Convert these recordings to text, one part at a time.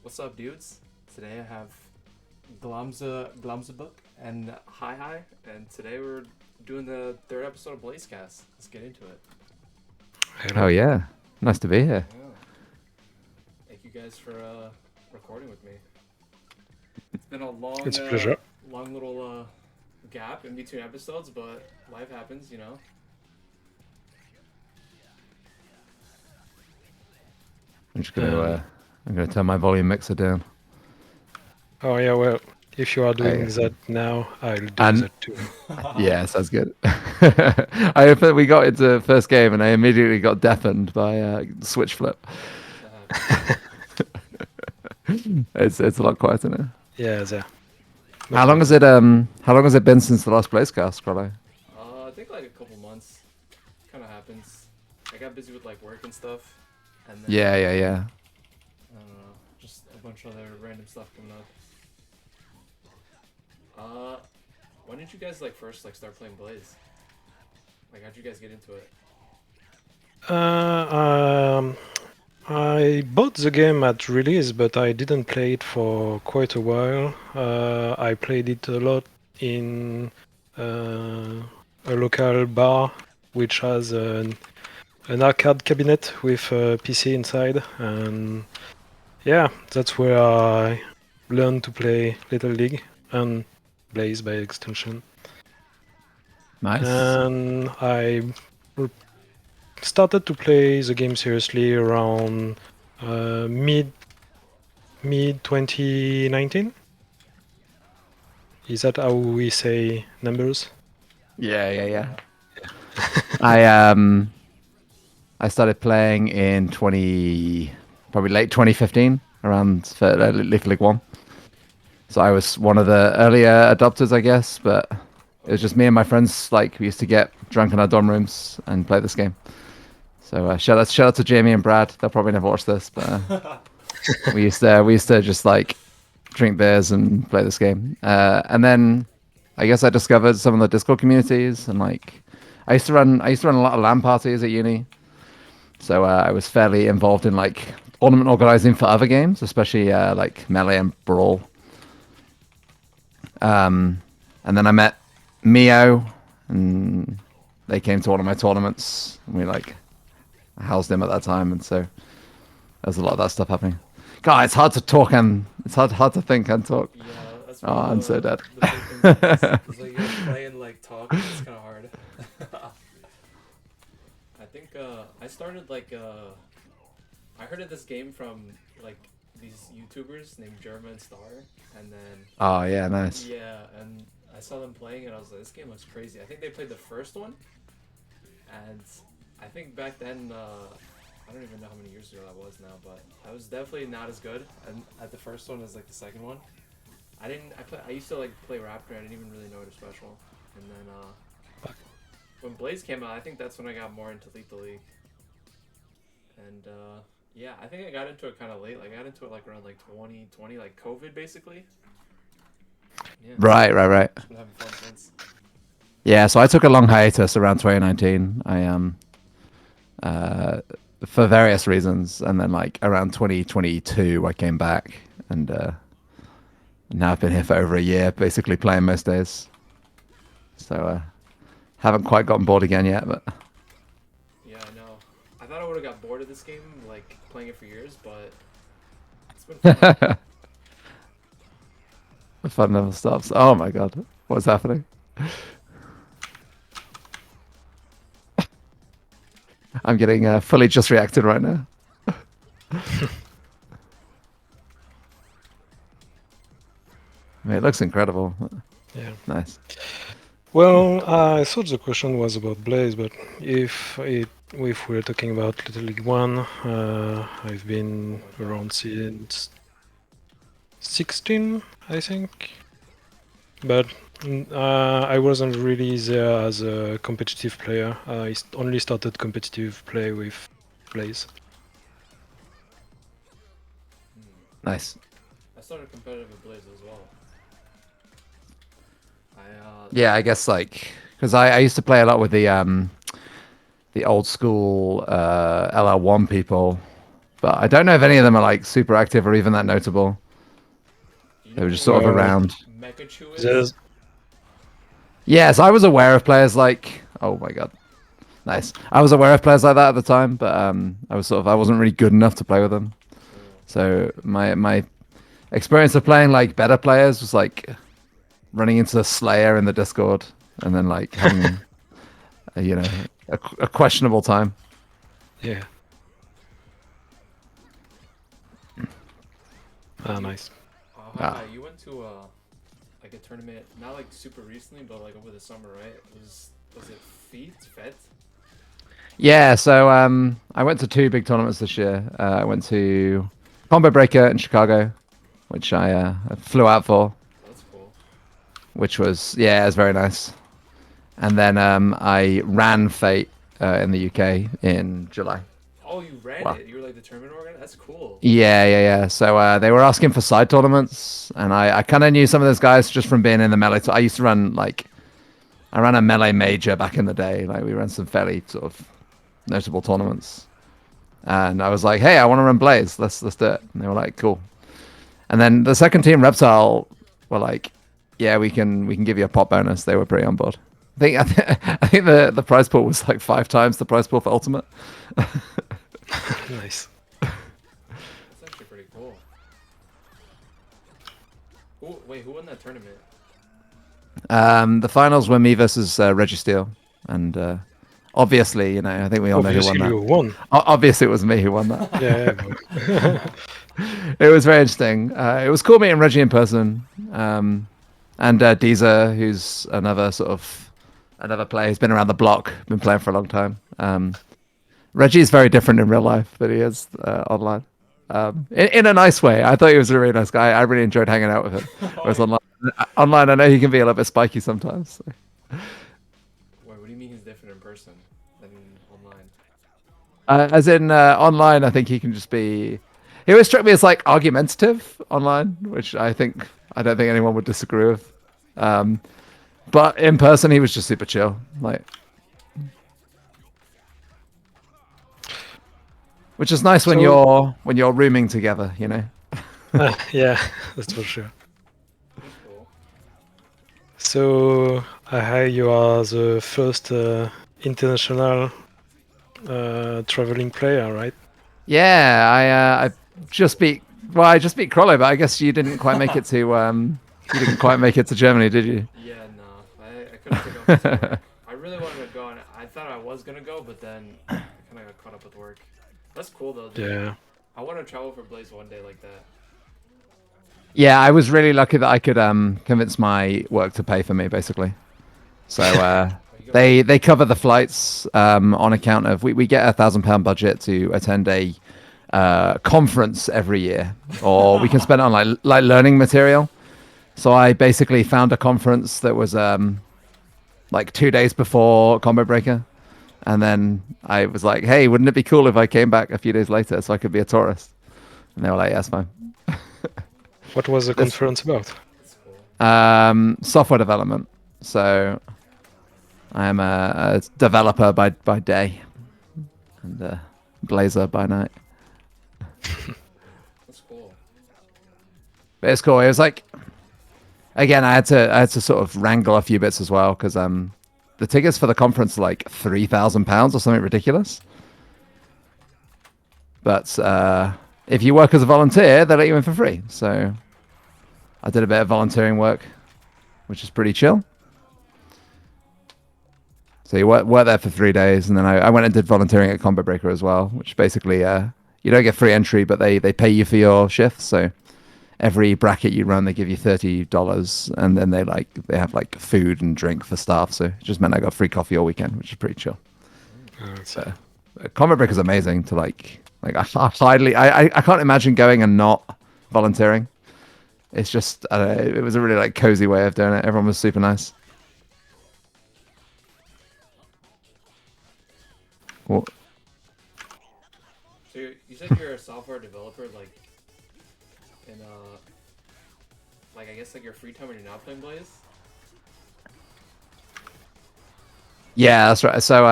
What's up, dudes? Today I have Glomzubuk and hyhy, and today we're doing the third episode of Blazecast. Let's get into it. Oh Hello. yeah, nice to be here. Yeah. Thank you guys for recording with me. It's been a long, It's a pleasure. long little gap in between episodes, but life happens, you know. I'm just gonna Um, uh, I'm gonna turn my volume mixer down. oh yeah, well, if you are doing I, that now, I'll do and that too. yeah, sounds good. We got into the first game and I immediately got deafened by switch flip. That happens. It's a lot quieter now. Yeah, there. How Much long has better. it been since the last Blazecast, Crollo? I think like a couple months. Kind of happens. I got busy with like work and stuff, and then Yeah. I don't know, just a bunch of other random stuff coming up. Uh, when did you guys like first like start playing Blaze? Like, how'd you guys get into it? Uh, um, I bought the game at release, but I didn't play it for quite a while. I played it a lot in a local bar, which has an arcade cabinet with a PC inside, and yeah, that's where I learned to play Little League and Blaze by extension. Nice. And I started to play the game seriously around mid 2019. Is that how we say numbers? Yeah. I I started playing in 20 probably late 2015 around for Little League One. So I was one of the earlier adopters, I guess, but it was just Okay. me and my friends. Like we used to get drunk in our dorm rooms and play this game. So shout out to Jamie and Brad. They'll probably never watch this, but we used to just like drink beers and play this game. And then I guess I discovered some of the Discord communities and like I used to run a lot of LAN parties at uni. So I was fairly involved in like tournament organizing for other games, especially like Melee and Brawl. And then I met Mio, and they came to one of my tournaments, and we like housed him at that time, and so there's a lot of that stuff happening. God, it's hard to talk and it's hard to think and talk. Yeah, that's Oh, one of I'm so dead. the big things with this. Is like you gotta play and like talk. It's kind of hard. I think I started like I heard of this game from like these YouTubers named Germa and Star, and then Oh yeah, nice. yeah, and I saw them playing, and I was like, this game looks crazy. I think they played the first one, and I think back then, I don't even know how many years ago that was now, but I was definitely not as good and at the first one as like the second one. I didn't. I used to like play Raptor. I didn't even really know it was special. And then when Blaze came out, I think that's when I got more into Lethal League. And yeah, I think I got into it kind of late. Like I got into it like around like 2020, like COVID basically. Yeah, Right. just been having fun since. Yeah, so I took a long hiatus around 2019. Uh, for various reasons, and then like around 2022, I came back, and now I've been here for over a year, basically playing most days. So haven't quite gotten bored again yet, but Yeah, I know. I thought I would have got bored of this game, like playing it for years, but it's been fun. the fun never stops. Oh my god, what's happening? I'm getting fully just reacted right now. I mean, it looks incredible. Yeah. Nice. Well, I thought the question was about Blaze, but if we're talking about Little League One, I've Oh been my god. around since 16, I think. But I wasn't really there as a competitive player. I only started competitive play with Blaze. Hmm. Nice. I started competitive with Blaze as well. Yeah, I guess like because I used to play a lot with the old school LR1 people, but I don't know if any of them are like super active or even that notable. You They know were just who sort of Well, around. Mekachu is? there's Yes, I was aware of players like. Oh my god, nice. I was aware of players like that at the time, but I wasn't really good enough to play with them. So my experience of playing like better players was like running into Slayer in the Discord and then like having a questionable time. yeah. Ah, nice. Ah. You went to like a tournament, not like super recently, but like over the summer, right? Was it Fete? Yeah, so I went to two big tournaments this year. I went to Combo Breaker in Chicago, which I flew out for, That's cool. which was yeah, it was very nice. And then I ran Fate in the UK in July. Oh, you ran Wow. it. You were like the tournament organizer. That's cool. Yeah. So they were asking for side tournaments, and I kind of knew some of those guys just from being in the melee. I used to run I ran a melee major back in the day. Like we ran some fairly sort of notable tournaments, and I was like, hey, I want to run Blaze. Let's do it. And they were like, cool. And then the second team, Reptile, were like, yeah, we can give you a pot bonus. They were pretty on board. I think the prize pool was like 5 times the prize pool for Ultimate. Nice. That's actually pretty cool. Who won that tournament? The finals were me versus Reggie Steele, and obviously, I think we all know who Obviously, won that. you won. Obviously, it was me who won that. Yeah. It was very interesting. It was cool meeting Reggie in person, and Deezer, who's another player who's been around the block, been playing for a long time. Reggie is very different in real life than he is online. In a nice way. I thought he was a really nice guy. I really enjoyed hanging out with him. Whereas online, I know he can be a little bit spiky sometimes. So. Wait, what do you mean he's different in person than online? As in online, I think he can just be. He always struck me as like argumentative online, which I don't think anyone would disagree with. But in person, he was just super chill, which is nice when So- you're rooming together, Yeah, that's for sure. That's cool. So, hyhy, you are the first international traveling player, right? Yeah, I just beat. Well, I just beat Crollo, but I guess you didn't quite make it to. You didn't quite make it to Germany, did you? Yeah, no. I couldn't take off to work. I really wanted to go, and I thought I was gonna go, but then I kind of got caught up with work. That's cool though. Dude. Yeah. I want to travel for Blaze one day like that. Yeah, I was really lucky that I could convince my work to pay for me, basically. So they cover the flights on account of we get £1,000 budget to attend a conference every year, or we can spend it on like learning material. So I basically found a conference that was like 2 days before Combo Breaker, and then I was like, hey, wouldn't it be cool if I came back a few days later so I could be a tourist? And they were like, yeah, that's fine. What was the conference about? That's cool. Software development. So I am a developer by day and a blazer by night. That's cool. But it's cool. It was like, again, I had to sort of wrangle a few bits as well because the tickets for the conference are like £3,000 or something ridiculous. But if you work as a volunteer, they let you in for free. So I did a bit of volunteering work, which is pretty chill. So you work there for 3 days, and then I went and did volunteering at Combo Breaker as well, which basically you don't get free entry, but they pay you for your shifts. So every bracket you run, they give you $30, and then they have like food and drink for staff. So it just meant I got free coffee all weekend, which is pretty chill. So Combo Breaker is amazing to like I can't imagine going and not volunteering. It's just it was a really like cozy way of doing it. Everyone was super nice. Well, So you said you're a software developer, like in like I guess like your free time when you're not playing Blaze. yeah, that's right. So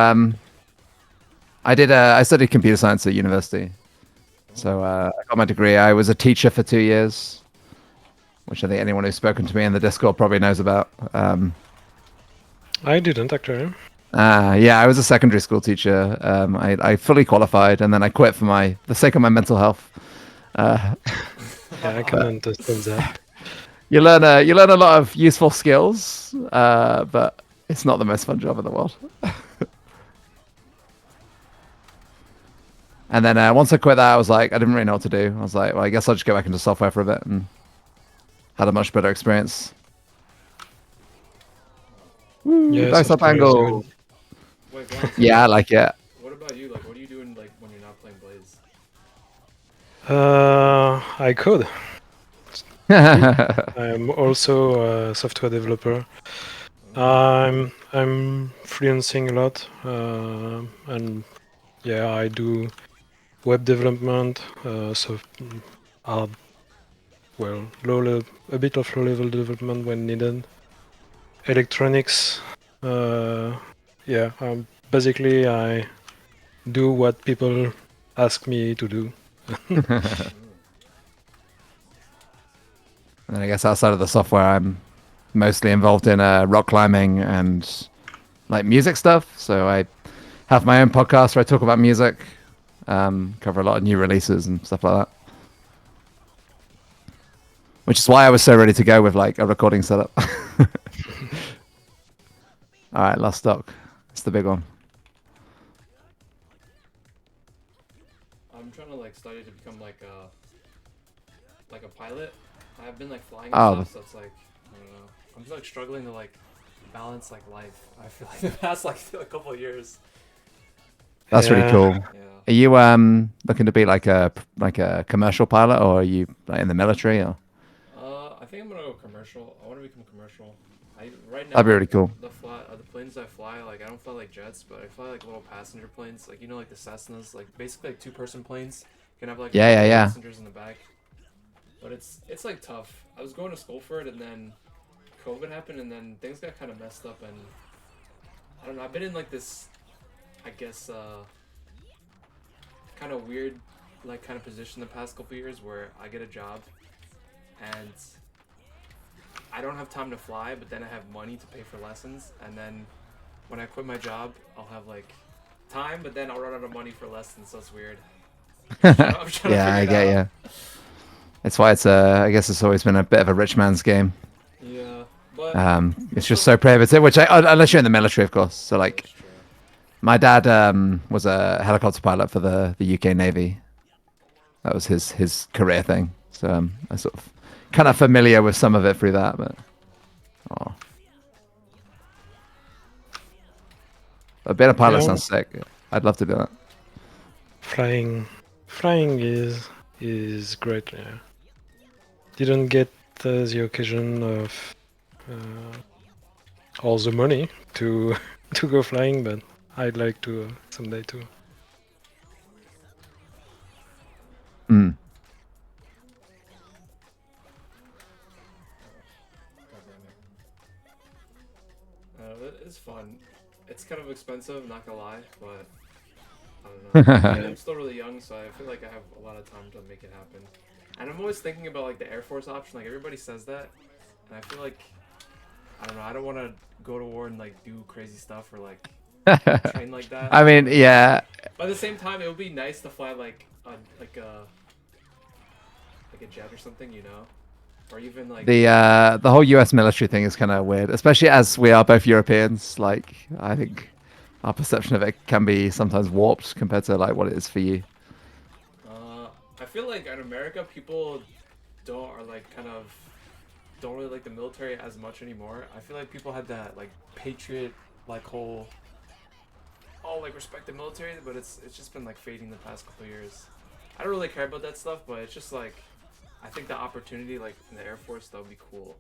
I studied computer science at university, So I got my degree. I was a teacher for 2 years, which I think anyone who's spoken to me in the Discord probably knows about. I didn't actually. Yeah, I was a secondary school teacher. I fully qualified, and then I quit for the sake of my mental health. Yeah, I can understand that. You learn a lot of useful skills, but it's not the most fun job in the world. And then once I quit that, I was like, I didn't really know what to do. I was like, well, I guess I'll just go back into software for a bit, and had a much better experience. Yeah, Dice up software is angle. good. Wait, Glom, Yeah, I like it. what about you? Like, what are you doing like when you're not playing Blaze? I code. I'm also a software developer. I'm freelancing a lot, and yeah, I do web development, hard, well, a bit of low-level development when needed. Electronics, yeah, basically I do what people ask me to do. And I guess outside of the software, I'm mostly involved in rock climbing and like music stuff. So I have my own podcast where I talk about music, cover a lot of new releases and stuff like that. Which is why I was so ready to go with like a recording setup. All right, last stock. It's the big one. I'm trying to like study to become like a pilot. I've been like flying and Oh, stuff, so it's like I don't know. I'm just like struggling to like balance like life. I feel like the past like a couple of years. That's really Yeah. cool. Yeah. Are you looking to be like a commercial pilot, or are you like in the military? Or I think I'm gonna go commercial. I want to become commercial. Right now that'd be really cool. the planes I fly, like I don't fly like jets, but I fly like little passenger planes, like like the Cessnas, like basically like 2-person planes. You can have like Yeah. passengers in the back. But it's like tough. I was going to school for it, and then COVID happened, and then things got kind of messed up, and I don't know. I've been in like this, I guess, kind of weird, like kind of position the past couple years where I get a job, and I don't have time to fly, but then I have money to pay for lessons, and then when I quit my job, I'll have like time, but then I'll run out of money for lessons, so it's weird. I'm trying to Yeah, I figure get it out. you. That's why it's I guess it's always been a bit of a rich man's game. Yeah, but It's just so prohibitive. Which unless you're in the military, of course. So like, that's true. my dad was a helicopter pilot for the UK Navy. That was his career thing. So I sort of kind of familiar with some of it through that. But being a pilot Yeah. sounds sick. I'd love to do that. Flying is great. Yeah. Didn't get the occasion of all the money to to go flying, but I'd like to someday too. Mm. It's fun. It's kind of expensive, not gonna lie, but I don't know. I'm still really young, so I feel like I have a lot of time to make it happen. And I'm always thinking about like the Air Force option. Like everybody says that, and I feel like I don't know. I don't want to go to war and like do crazy stuff or like train like that. I mean, yeah. But at the same time, it would be nice to fly like a jet or something, or even like The whole US military thing is kind of weird, especially as we are both Europeans. Like, I think our perception of it can be sometimes warped compared to like what it is for you. I feel like in America, people don't really like the military as much anymore. I feel like people had that like patriot like whole like respect the military, but it's just been like fading the past couple years. I don't really care about that stuff, but it's just like I think the opportunity like in the Air Force that would be cool.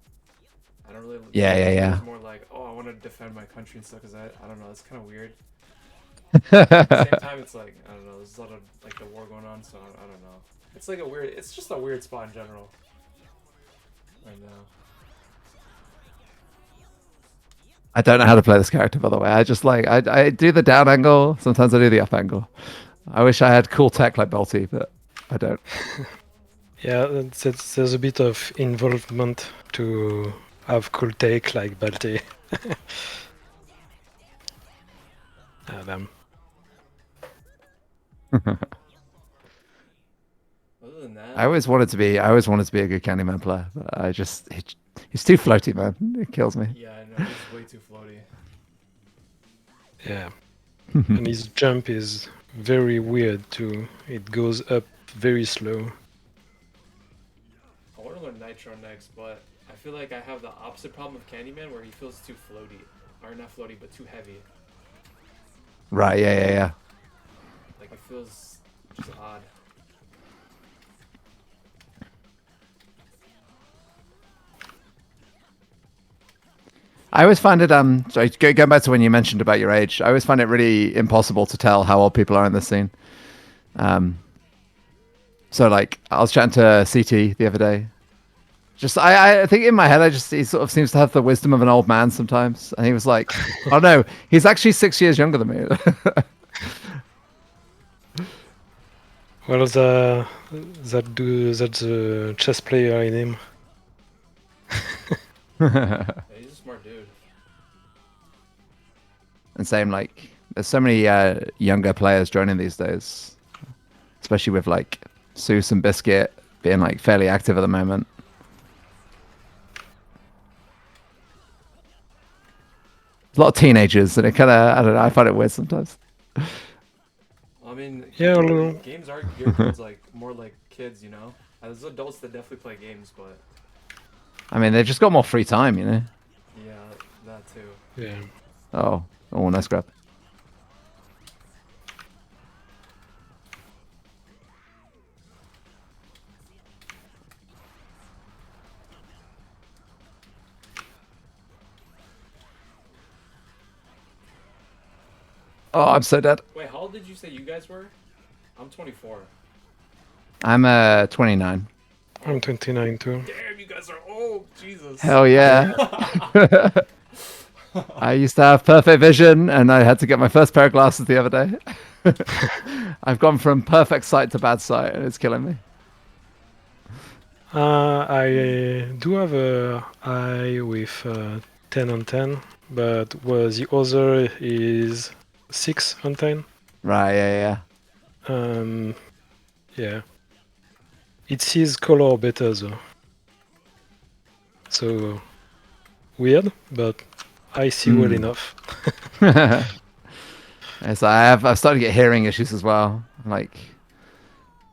I don't really. Yeah. It's more like, oh, I want to defend my country and stuff because I don't know, it's kind of weird. At the same time, it's like I don't know. There's a lot of like the war going on, so I don't know. It's like it's just a weird spot in general. Right now. I don't know how to play this character, by the way. I just like I do the down angle. Sometimes I do the up angle. I wish I had cool tech like Bolty, but I don't. Yeah, there's a bit of involvement to have cool take like Balte. Damn. Other than that, I always wanted to be a good Candyman player, but he's too floaty, man. It kills me. yeah, I know he's way too floaty. Yeah. And his jump is very weird too. It goes up very slow. I want to learn Nitro next, but I feel like I have the opposite problem of Candyman, where he feels too floaty, or not floaty, but too heavy. Right, yeah. Like it feels just odd. I always find it sorry, going back to when you mentioned about your age, I always find it really impossible to tell how old people are in this scene. So like I was chatting to CT the other day. Just I think in my head he sort of seems to have the wisdom of an old man sometimes. And he was like, oh no, he's actually 6 years younger than me. Well, that's a chess player in him. Yeah, he's a smart dude. And same like there's so many younger players joining these days, especially with like Seuss and Biscuit being like fairly active at the moment. There's a lot of teenagers, and it kind of I don't know. I find it weird sometimes. I mean, Yeah, a little. games are geared towards like more like kids, you know. There's adults that definitely play games, but I mean, they've just got more free time, you know. yeah, that too. Yeah. Oh, nice grab. Oh, I'm so dead. Wait, how old did you say you guys were? I'm 24. I'm 29. I'm 29 too. Damn, you guys are old. Jesus. Hell yeah. I used to have perfect vision, and I had to get my first pair of glasses the other day. I've gone from perfect sight to bad sight, and it's killing me. I do have a eye with 10 on 10, but the other is 6 on 10. Right, yeah. Yeah. It sees color better though. So weird, but I see well enough. Yes, I've started to get hearing issues as well. Like,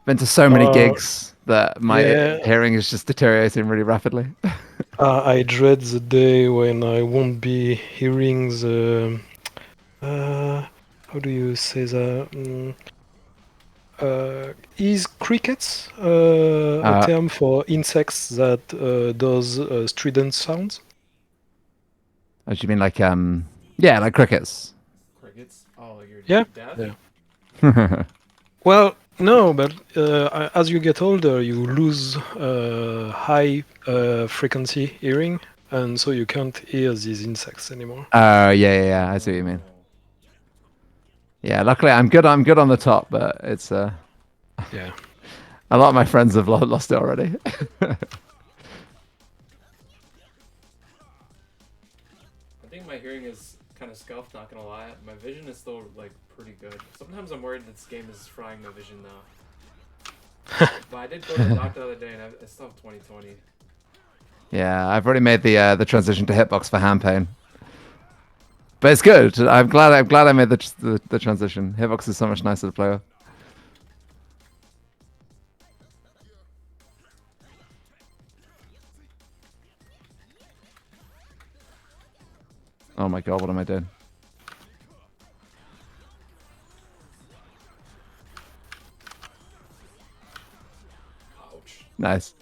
been to so many gigs that my hearing is just deteriorating really rapidly. I dread the day when I won't be hearing the. How do you say that? Is crickets a term for insects that does strident sounds? Oh, do you mean like like crickets? Crickets? Oh, you're Yeah. deaf? Yeah. Well, no, but as you get older, you lose high frequency hearing, and so you can't hear these insects anymore. Yeah. I see what you mean. Yeah, luckily I'm good on the top, but it's Yeah. a lot of my friends have lost it already. I think my hearing is kind of scuffed, not gonna lie. My vision is still like pretty good. Sometimes I'm worried this game is frying my vision though. But I did go to the doctor the other day and I still have 20/20. Yeah, I've already made the transition to hitbox for hand pain. But it's good. I'm glad I made the transition. Hitbox is so much nicer to play with. Oh my god, what am I doing? Ouch. Nice.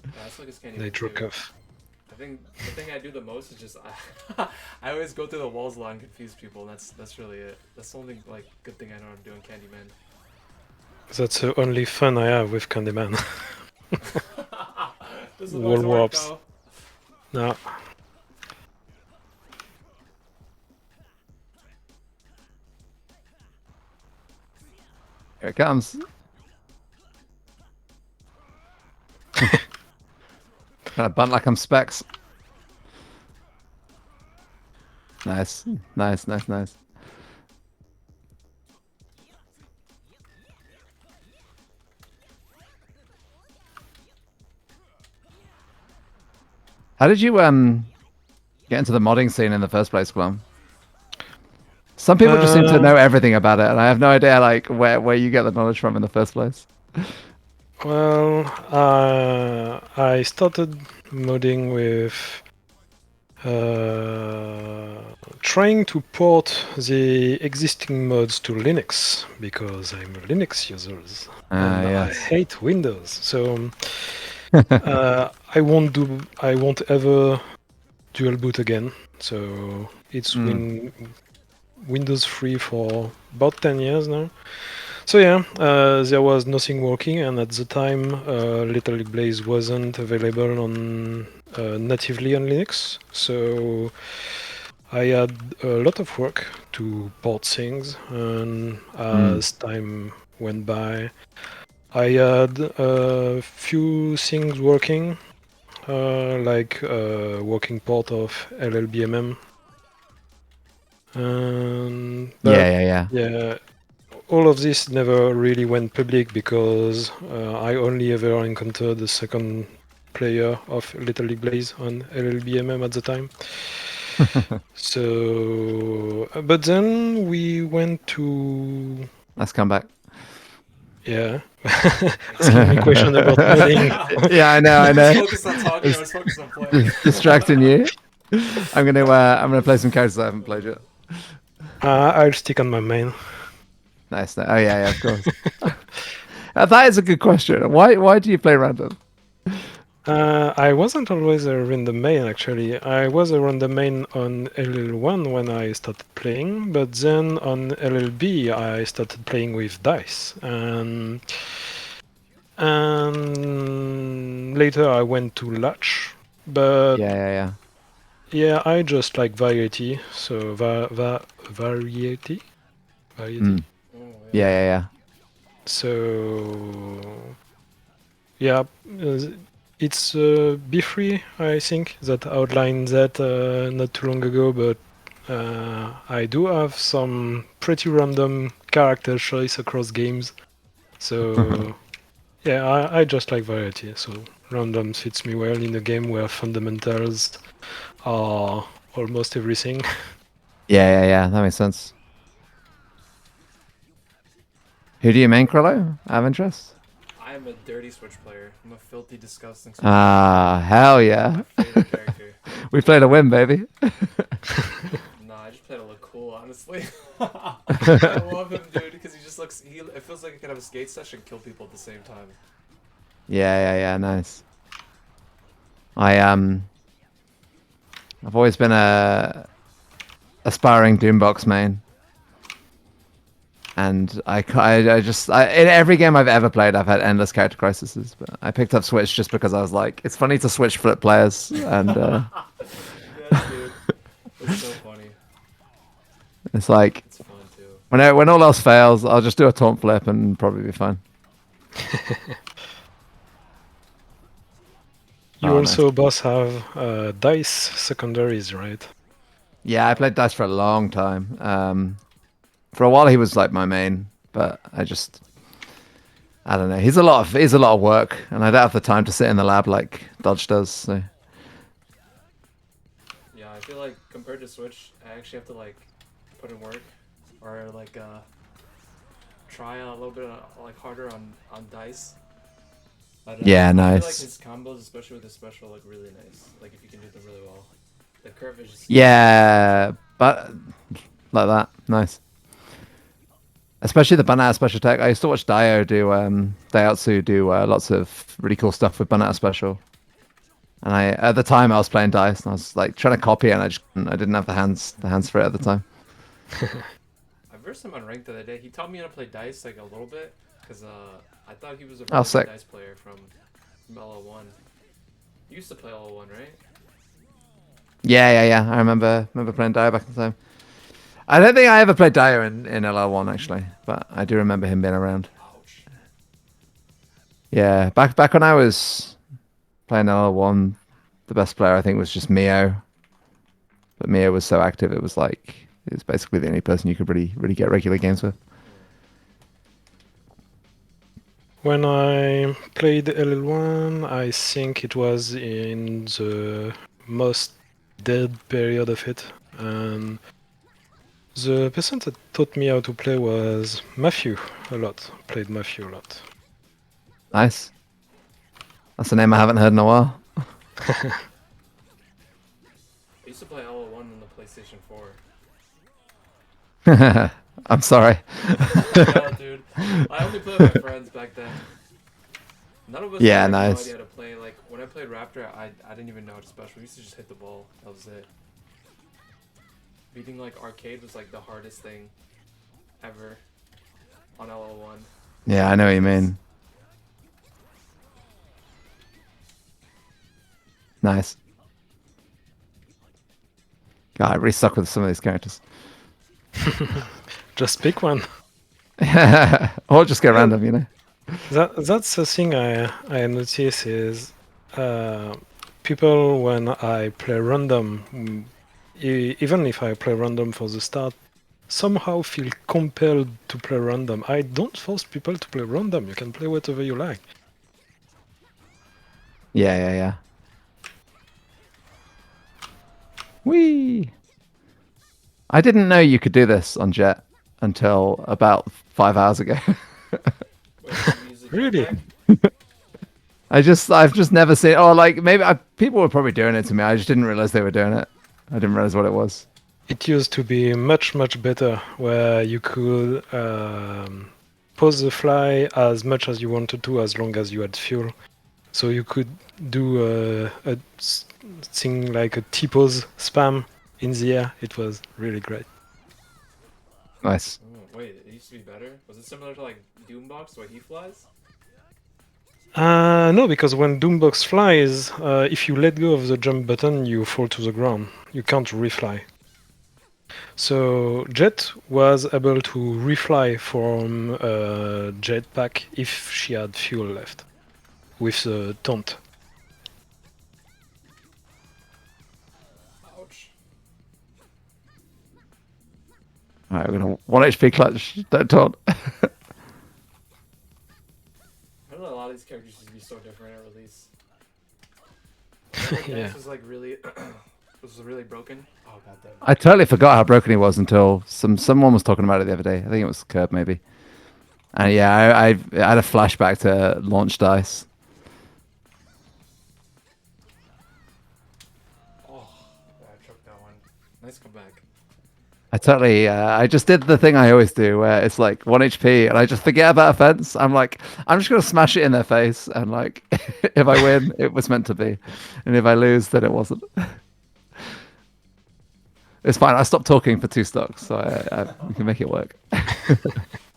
Yeah, that's like a scanning. They drook off. I think the thing I do the most is just I always go through the walls a lot and confuse people. And that's really it. That's the only like good thing I know how to do in Candyman. That's the only fun I have with Candyman. Wall warps. No. Here it comes. Trying to bunt like I'm Specs. Nice. Nice, nice, nice. How did you get into the modding scene in the first place, Glom? Some people just seem to know everything about it, and I have no idea like where you get the knowledge from in the first place. Well, I started modding with trying to port the existing mods to Linux because I'm a Linux user and I Yes. hate Windows. So I won't ever dual boot again. So it's Windows free for about 10 years now. So yeah, there was nothing working, and at the time, Little League Blaze wasn't available on natively on Linux. So I had a lot of work to port things, and as time went by, I had a few things working, like working port of LLBMM. Yeah, all of this never really went public because I only ever encountered the second player of Little League Blaze on LLBMM at the time. So, but then we went to... Let's come back. Yeah. Asking me question about modding. Yeah, I know. I was focused on talking, I was focused on playing. Distracting you. I'm gonna play some characters I haven't played yet. I'll stick on my main. Nice. Oh yeah, of course. That is a good question. Why do you play random? I wasn't always a random main, actually. I was a random main on LL1 when I started playing, but then on LLB I started playing with dice. And later I went to Latch, but yeah, I just like variety, so variety? Yeah. So yeah, it's B3, I think, that outlined that not too long ago, but I do have some pretty random character choice across games. So yeah, I just like variety, so random fits me well in a game where fundamentals are almost everything. Yeah, that makes sense. Who do you main, Krello? I have interest. I am a dirty Switch player. I'm a filthy, disgusting Switch player. Hell yeah. My favorite character. We played a win, baby. Nah, I just played to look cool, honestly. I love him, dude, because he just looks... it feels like he could have a skate session and kill people at the same time. Yeah, nice. I've always been a aspiring Doombox main. And I in every game I've ever played, I've had endless character crises. But I picked up Switch just because I was like, it's funny to switch flip players. And yes, dude. It's so funny. It's like, it's fun too. When all else fails, I'll just do a taunt flip and probably be fine. You also both have dice secondaries, right? Yeah, I played dice for a long time. For a while, he was like my main, but I don't know. He's a lot of work, and I don't have the time to sit in the lab like Dodge does. So. Yeah, I feel like compared to Switch, I actually have to like put in work, or like try a little bit like harder on dice. But, yeah, nice. I feel like his combos, especially with his special, look really nice. Like if you can do them really well, the curve is just... Yeah, but like that, nice. Especially the Banana special tech. I used to watch Daiotsu do lots of really cool stuff with Banana special. And at the time I was playing dice and I was like trying to copy it and I didn't have the hands for it at the time. I versed him on ranked the other day. He taught me how to play dice like a little bit because I thought he was a really good dice player from LL1. You used to play LL1, right? Yeah. I remember playing Dio back in the time. I don't think I ever played Dio in LL1 actually, but I do remember him being around. Ouch. Yeah, back when I was playing LL1, the best player I think was just Mio, but Mio was so active it was basically the only person you could really get regular games with. When I played LL1, I think it was in the most dead period of it, and the person that taught me how to play was Matthew a lot. Played Matthew a lot. Nice. That's a name I haven't heard in a while. I used to play LO1 on the PlayStation 4. I'm sorry. No, dude. I only played with my friends back then. None of us Yeah, had no nice. idea how to play. Like, when I played Raptor, I didn't even know how to special. We used to just hit the ball. That was it. Beating, like, arcade was, like, the hardest thing ever on LO1. Yeah, I know what you mean. Nice. God, I really suck with some of these characters. Just pick one. Or just go random, you know? That's the thing I notice is people when I play random, even if I play random for the start, somehow feel compelled to play random. I don't force people to play random. You can play whatever you like. Yeah. Whee! I didn't know you could do this on Jet until about 5 hours ago. Wait, you use the Really? jetpack? I've just never seen. Or like maybe people were probably doing it to me. I just didn't realize they were doing it. I didn't realize what it was. It used to be much better, where you could pause the fly as much as you wanted to, as long as you had fuel. So you could do a thing like a T-pose spam in the air. It was really great. Nice. Oh, wait, it used to be better? Was it similar to, like, Doombox, where he flies? No, because when Doombox flies, if you let go of the jump button, you fall to the ground. You can't refly. So Jet was able to refly from a jetpack if she had fuel left, with the taunt. Ouch. Alright, we're gonna 1 HP clutch. Don't taunt. I don't know, a lot of these characters used to be so different at release. Yeah. This was, like, really... was really broken. Oh, goddamn. I totally forgot how broken he was until someone was talking about it the other day. I think it was Curb maybe. And yeah, I had a flashback to launch dice. Oh, I choked that one. Nice comeback. I just did the thing I always do where it's like 1 HP and I just forget about offense. I'm like, I'm just going to smash it in their face. And like, if I win, it was meant to be. And if I lose, then it wasn't. It's fine. I stopped talking for 2 stocks, so we can make it work. Do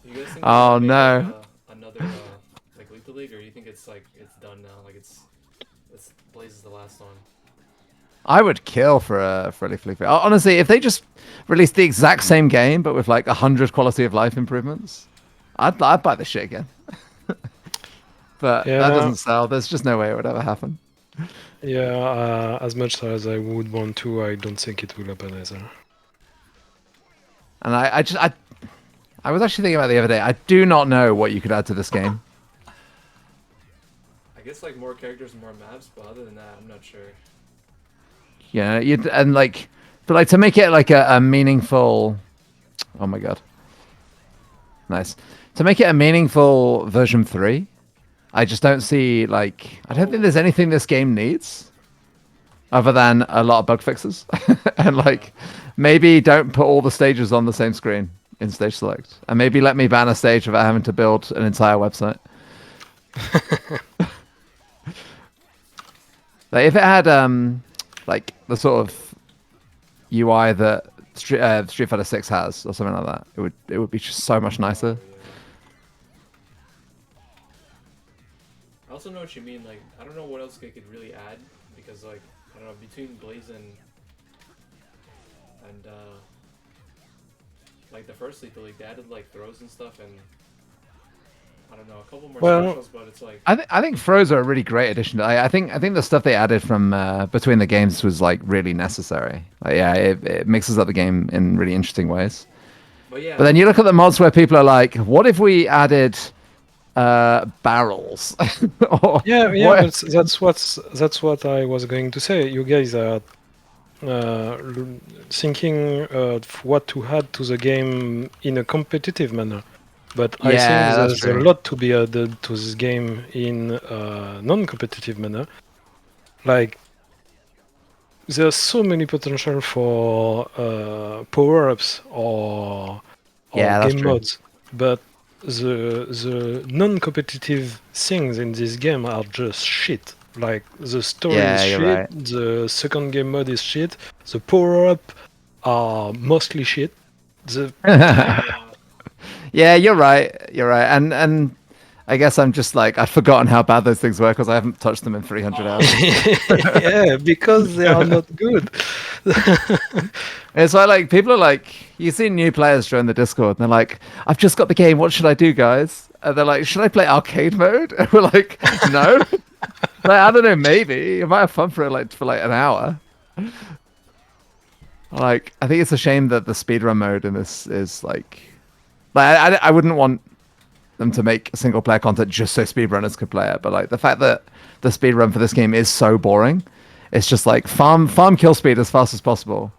you guys think Oh, they'll make, no. like, another like Lethal League, or do you think it's like it's done now? Like it's Blaze is the last one. I would kill for a Lethal League. Honestly, if they just released the exact same game but with like 100 quality of life improvements, I'd buy the shit again. But Yeah. that doesn't sell. There's just no way it would ever happen. Yeah, as much as I would want to, I don't think it will happen either. And I was actually thinking about it the other day. I do not know what you could add to this game. I guess like more characters and more maps, but other than that, I'm not sure. Yeah, but like to make it like a meaningful. Oh my god. Nice. To make it a meaningful version 3, I just don't see like I don't think there's anything this game needs other than a lot of bug fixes and like maybe don't put all the stages on the same screen in stage select and maybe let me ban a stage without having to build an entire website. Like if it had like the sort of UI that Street Fighter 6 has or something like that, it would be just so much nicer. I also know what you mean. Like I don't know what else they could really add because like I don't know between Blaze and like the first Lethal League, they added like throws and stuff, and I don't know, a couple more Well, specials, but it's like I think throws are a really great addition. I think the stuff they added from between the games was like really necessary. Like, yeah, it mixes up the game in really interesting ways. but yeah, But then you look at the mods where people are like, "What if we added barrels?" or yeah, what? but that's what I was going to say. You guys are thinking of what to add to the game in a competitive manner. But I think Yeah, that's there's a true. lot to be added to this game in a non-competitive manner. Like, there's so many potential for power-ups or Yeah, that's game true. modes, but the non-competitive things in this game are just shit. Like, the story is Yeah, you're shit, right. the second game mode is shit, the power-up are mostly shit. The yeah, Yeah, you're right. You're right. And I guess I'm just like I'd forgotten how bad those things were because I haven't touched them in 300 oh, hours. yeah, because they are not good. It's like people are like, you see new players join the Discord, and they're like, "I've just got the game. What should I do, guys?" And they're like, "Should I play arcade mode?" And we're like, "No." Like, I don't know. Maybe you might have fun for it, like for like an hour. Like, I think it's a shame that the speedrun mode in this is like I wouldn't want them to make single player content just so speedrunners could play it. But like the fact that the speedrun for this game is so boring, it's just like farm kill speed as fast as possible.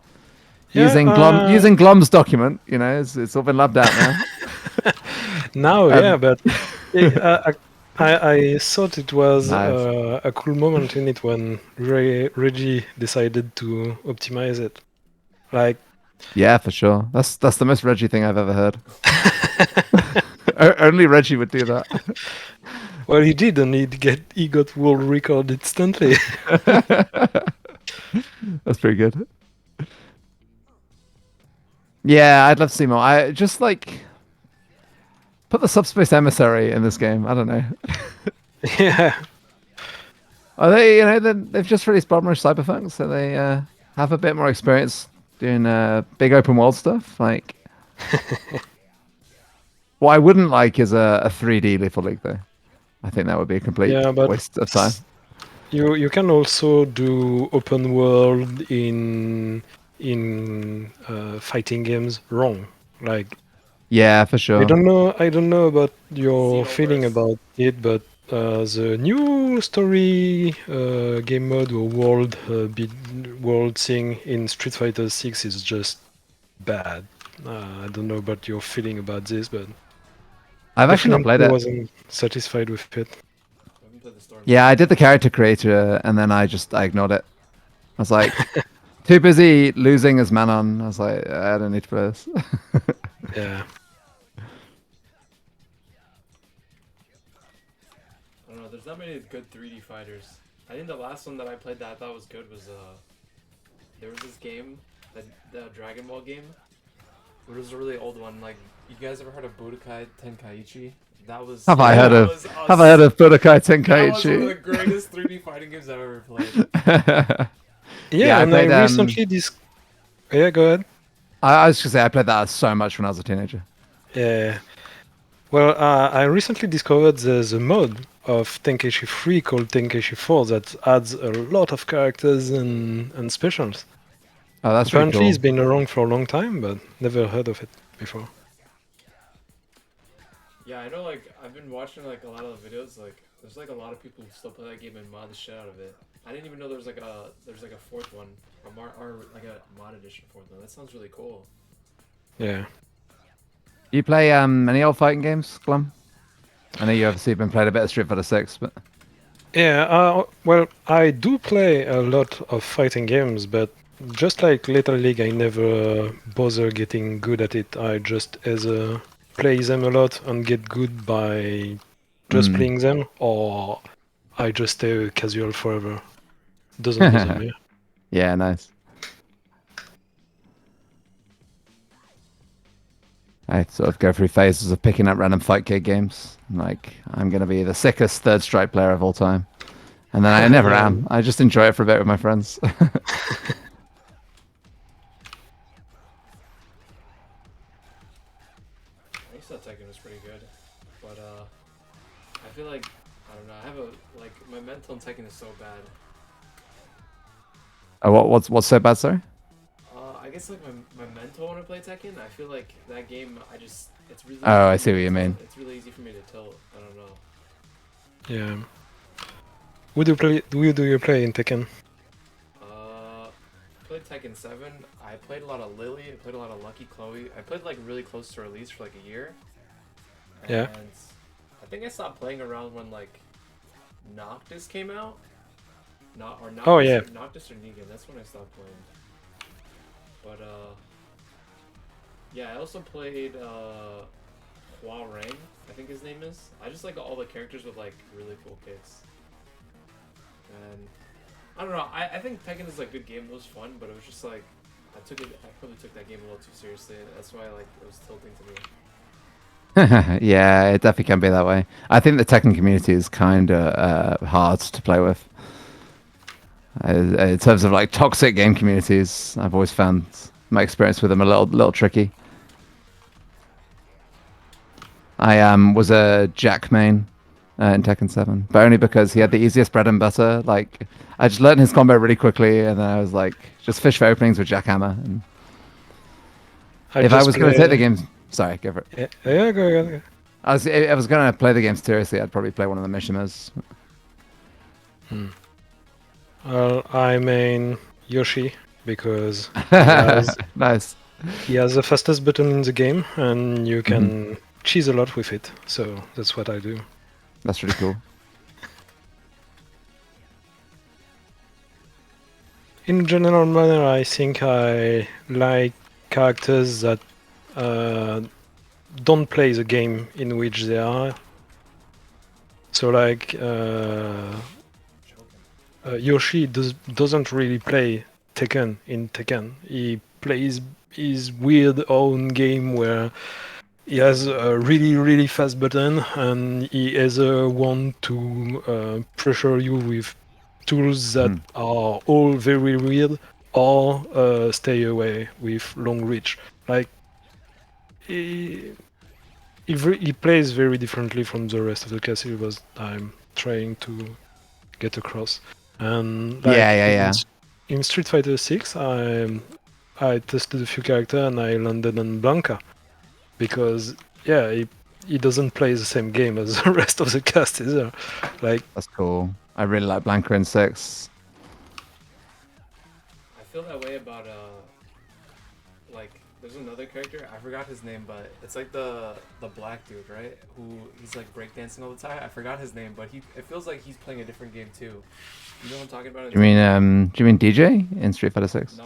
Yeah, Using Glom's document, you know, it's all been labbed out now. now, yeah, Um, but it, I thought it was nice. a cool moment in it when Reggie decided to optimize it. Like, Yeah, for sure. That's the most Reggie thing I've ever heard. Only Reggie would do that. well, he did, and he got world record instantly. That's pretty good. Yeah, I'd love to see more. I just like put the subspace emissary in this game. I don't know. Yeah, Are they? You know, they've just released Bomber Cyberpunk, so they have a bit more experience doing big open world stuff. Like, what I wouldn't like is a 3D Lethal League, though. I think that would be a complete yeah, but waste of time. you can also do open world in fighting games wrong. Like, Yeah, for sure. I don't know about your feeling Xenoverse. about it, but the new story game mode or world thing in Street Fighter 6 is just bad. I don't know about your feeling about this, but I've actually not played definitely it. wasn't satisfied with it. I haven't played the story Yeah, mode. I did the character creator, and then I ignored it. I was like, too busy losing as Manon. I was like, I don't need to play this. Yeah. I don't know. There's not many good 3D fighters. I think the last one that I played that I thought was good was there was this game, that the Dragon Ball game. It was a really old one. Like, you guys ever heard of Budokai Tenkaichi? That was Have I Yeah. heard that of was Have I heard of Budokai that was one of the Tenkaichi? greatest 3D fighting games I've ever played. Yeah, Yeah, I and I played. recently Yeah, go ahead. I was just say I played that so much when I was a teenager. Yeah. Well, I recently discovered there's a mod of Tenkaichi 3 called Tenkaichi 4 that adds a lot of characters and specials. Oh, that's really Apparently, it's cool. been around for a long time, but never heard of it before. Yeah, I know. Like, I've been watching like a lot of the videos. Like, there's like a lot of people who still play that game and mod the shit out of it. I didn't even know there's like a fourth one, or like a mod edition fourth one. That sounds really cool. Yeah. Do you play any old fighting games, Glum? I know you obviously been playing a bit of Street Fighter 6, but Yeah, well, I do play a lot of fighting games, but just like Little League, I never bother getting good at it. I just either play them a lot and get good by just playing them, or I just stay casual forever. Doesn't bother me. yeah, nice. I sort of go through phases of picking up random fight kid games. Like, I'm going to be the sickest third strike player of all time. And then I never Yeah. am. I just enjoy it for a bit with my friends. I used to Tekken was pretty good, but feel like I don't know. I have my mental in Tekken is so bad. What's so bad, sorry? I guess like my mental when I play Tekken, I feel like that game. It's really Oh, easy I for see me what to you tilt. mean. It's really easy for me to tilt. I don't know. Yeah. Who do you play in Tekken? Played Tekken 7. I played a lot of Lily. I played a lot of Lucky Chloe. I played like really close to release for like a year. And Yeah. I think I stopped playing around when like Noctis came out. Oh yeah. Noctis or Negan. That's when I stopped playing. But yeah, I also played Hua Rang, I think his name is. I just like all the characters with like really cool kits. And I don't know. I think Tekken is like a good game. It was fun, but it was just like I probably took that game a little too seriously. That's why like it was tilting to me. Yeah, it definitely can be that way. I think the Tekken community is kind of hard to play with. In terms of like toxic game communities, I've always found my experience with them a little tricky. I was a Jack main in Tekken 7, but only because he had the easiest bread and butter. Like, I just learned his combo really quickly, and then I was like, just fish for openings with Jackhammer. And if I was going to take the game, sorry, go for it. Yeah, go. If I was going to play the game seriously, I'd probably play one of the Mishimas. Well, I main Yoshi because Nice. he has the fastest button in the game, and you can cheese a lot with it. So that's what I do. That's really cool. In general manner, I think I like characters that don't play the game in which they are. So like Yoshi doesn't really play Tekken in Tekken. He plays his weird own game where he has a really fast button, and he either want to pressure you with tools that are all very weird, or stay away with long reach. Like he plays very differently from the rest of the cast. Was I'm trying to get across. And like Yeah. in Street Fighter 6, I tested a few characters and I landed on Blanca because he doesn't play the same game as the rest of the cast either. Like That's cool. I really like Blanca in 6. I feel that way about like there's another character, I forgot his name, but it's like the black dude, right? Who he's like breakdancing all the time. I forgot his name, but it feels like he's playing a different game too. You know what I'm talking about? Do you mean DJ in Street Fighter 6? No,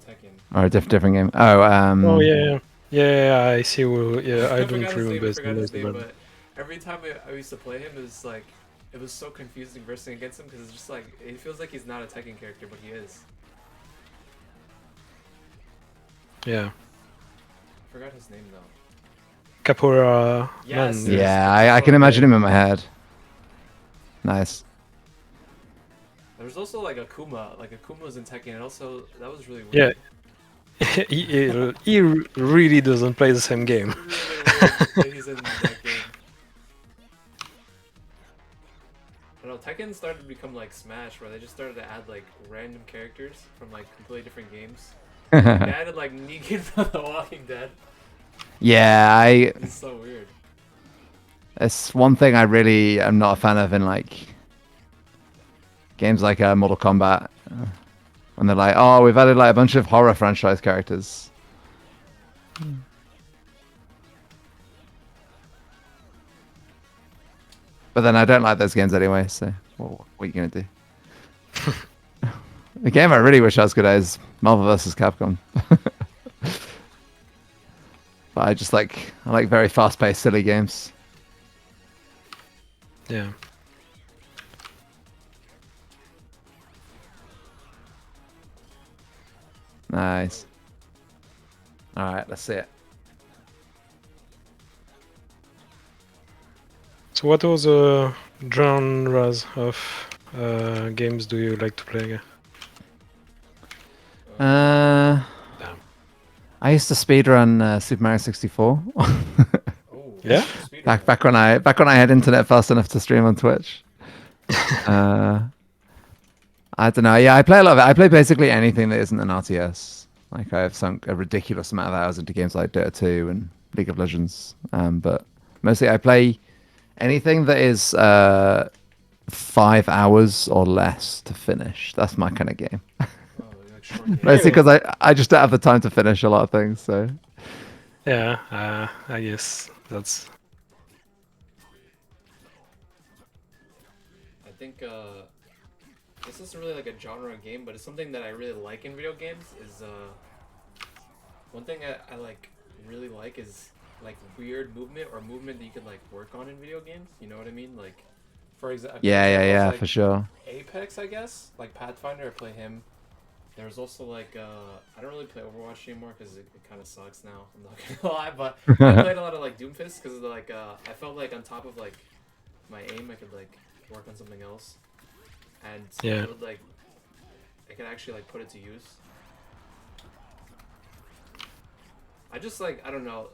Tekken. Or a different game? Oh, oh yeah, I see. Yeah, I don't remember I his forgot his name, name. but every time I used to play him, it was so confusing versing against him because it's just like it feels like he's not a Tekken character, but he is. Yeah. I forgot his name though. Capoeira Yes, Man. yes. yeah, I can imagine him in my head. Nice. There's also like Akuma. Like Akuma was in Tekken, and also that was really Yeah. weird. he really doesn't play the same game. Really weird that he's in that game. I don't know, Tekken started to become like Smash, where they just started to add like random characters from like completely different games. They added like Negan from The Walking Dead. Yeah, It's so weird. it's one thing I really am not a fan of in like games like Mortal Kombat. When they're like, oh, we've added like a bunch of horror franchise characters. But then I don't like those games anyway, so what are you going to do? The game I really wish I was good at is Marvel vs. Capcom. But I like very fast-paced, silly games. Yeah. Nice. All right, let's see it. So what other genres of games do you like to play? I used to speedrun Super Mario 64. Oh, Yeah. Speedrunner. Back when I had internet fast enough to stream on Twitch. I don't know. Yeah, I play a lot of it. I play basically anything that isn't an RTS. Like I've sunk a ridiculous amount of hours into games like Dota 2 and League of Legends. But mostly I play anything that is 5 hours or less to finish. That's my kind of game. Oh, like short games. Mostly because I just don't have the time to finish a lot of things. So Yeah. I guess that's. I think this isn't really like a genre game, but it's something that I really like in video games. Is one thing I like really like is like weird movement or movement that you can like work on in video games. You know what I mean? Like, for example, yeah, like, for sure. Apex, I guess, like Pathfinder. I play him. There's also like I don't really play Overwatch anymore because it kind of sucks now. I'm not gonna lie, but I played a lot of like Doomfist because like I felt like on top of like my aim, I could like work on something else, and Yeah. it would, like I could actually like put it to use. I just like I don't know,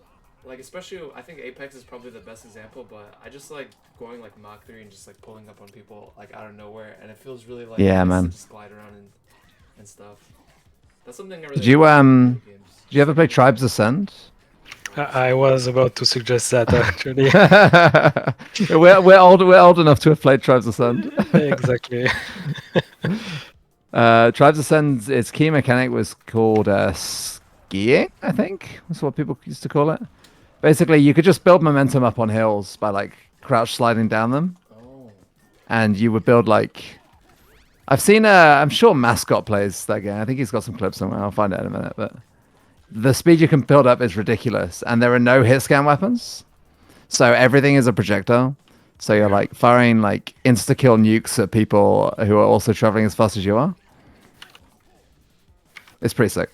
like especially I think Apex is probably the best example, but I just like going like Mach 3 and just like pulling up on people like out of nowhere, and it feels really like Yeah, nice man. to just glide around and stuff. That's something I really Did you like in video games. did you ever play Tribes Ascend? I was about to suggest that actually. we're old enough to have played Tribes Ascend. Exactly. Tribes Ascend, its key mechanic was called skiing, I think. That's what people used to call it. Basically, you could just build momentum up on hills by like crouch sliding down them, Oh, and you would build like. I've seen. I'm sure Mascot plays that game. I think he's got some clips somewhere. I'll find it in a minute. But the speed you can build up is ridiculous, and there are no hit scan weapons, so everything is a projectile. So you're like firing like insta kill nukes at people who are also traveling as fast as you are. It's pretty sick.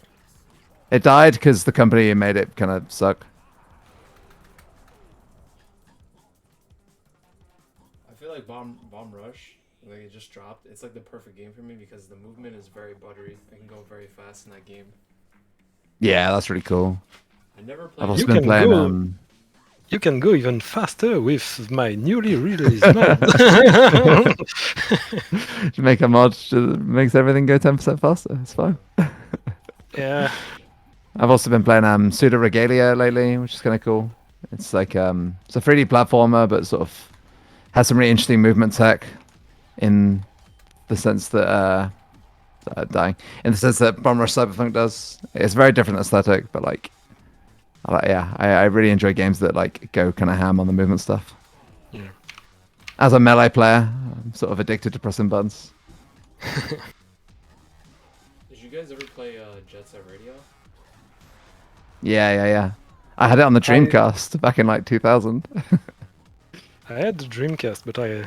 It died because the company made it kind of suck. I feel like Bomb Rush, like it just dropped. It's like the perfect game for me because the movement is very buttery. I can go very fast in that game. Yeah, that's really cool. I never I've played. also You been can playing. go- You can go even faster with my newly released mod. Make a mod that makes everything go 10% faster. It's fine. Yeah. I've also been playing Pseudo Regalia lately, which is kind of cool. It's like it's a 3D platformer, but sort of has some really interesting movement tech in the sense that dying in the sense that Bomb Rush Cyberpunk does. It's a very different aesthetic, but like I really enjoy games that like go kind of ham on the movement stuff. Yeah. As a melee player, I'm sort of addicted to pressing buttons. Did you guys ever play Jet Set Radio? Yeah. I had it on the Dreamcast back in like 2000. I had the Dreamcast, but I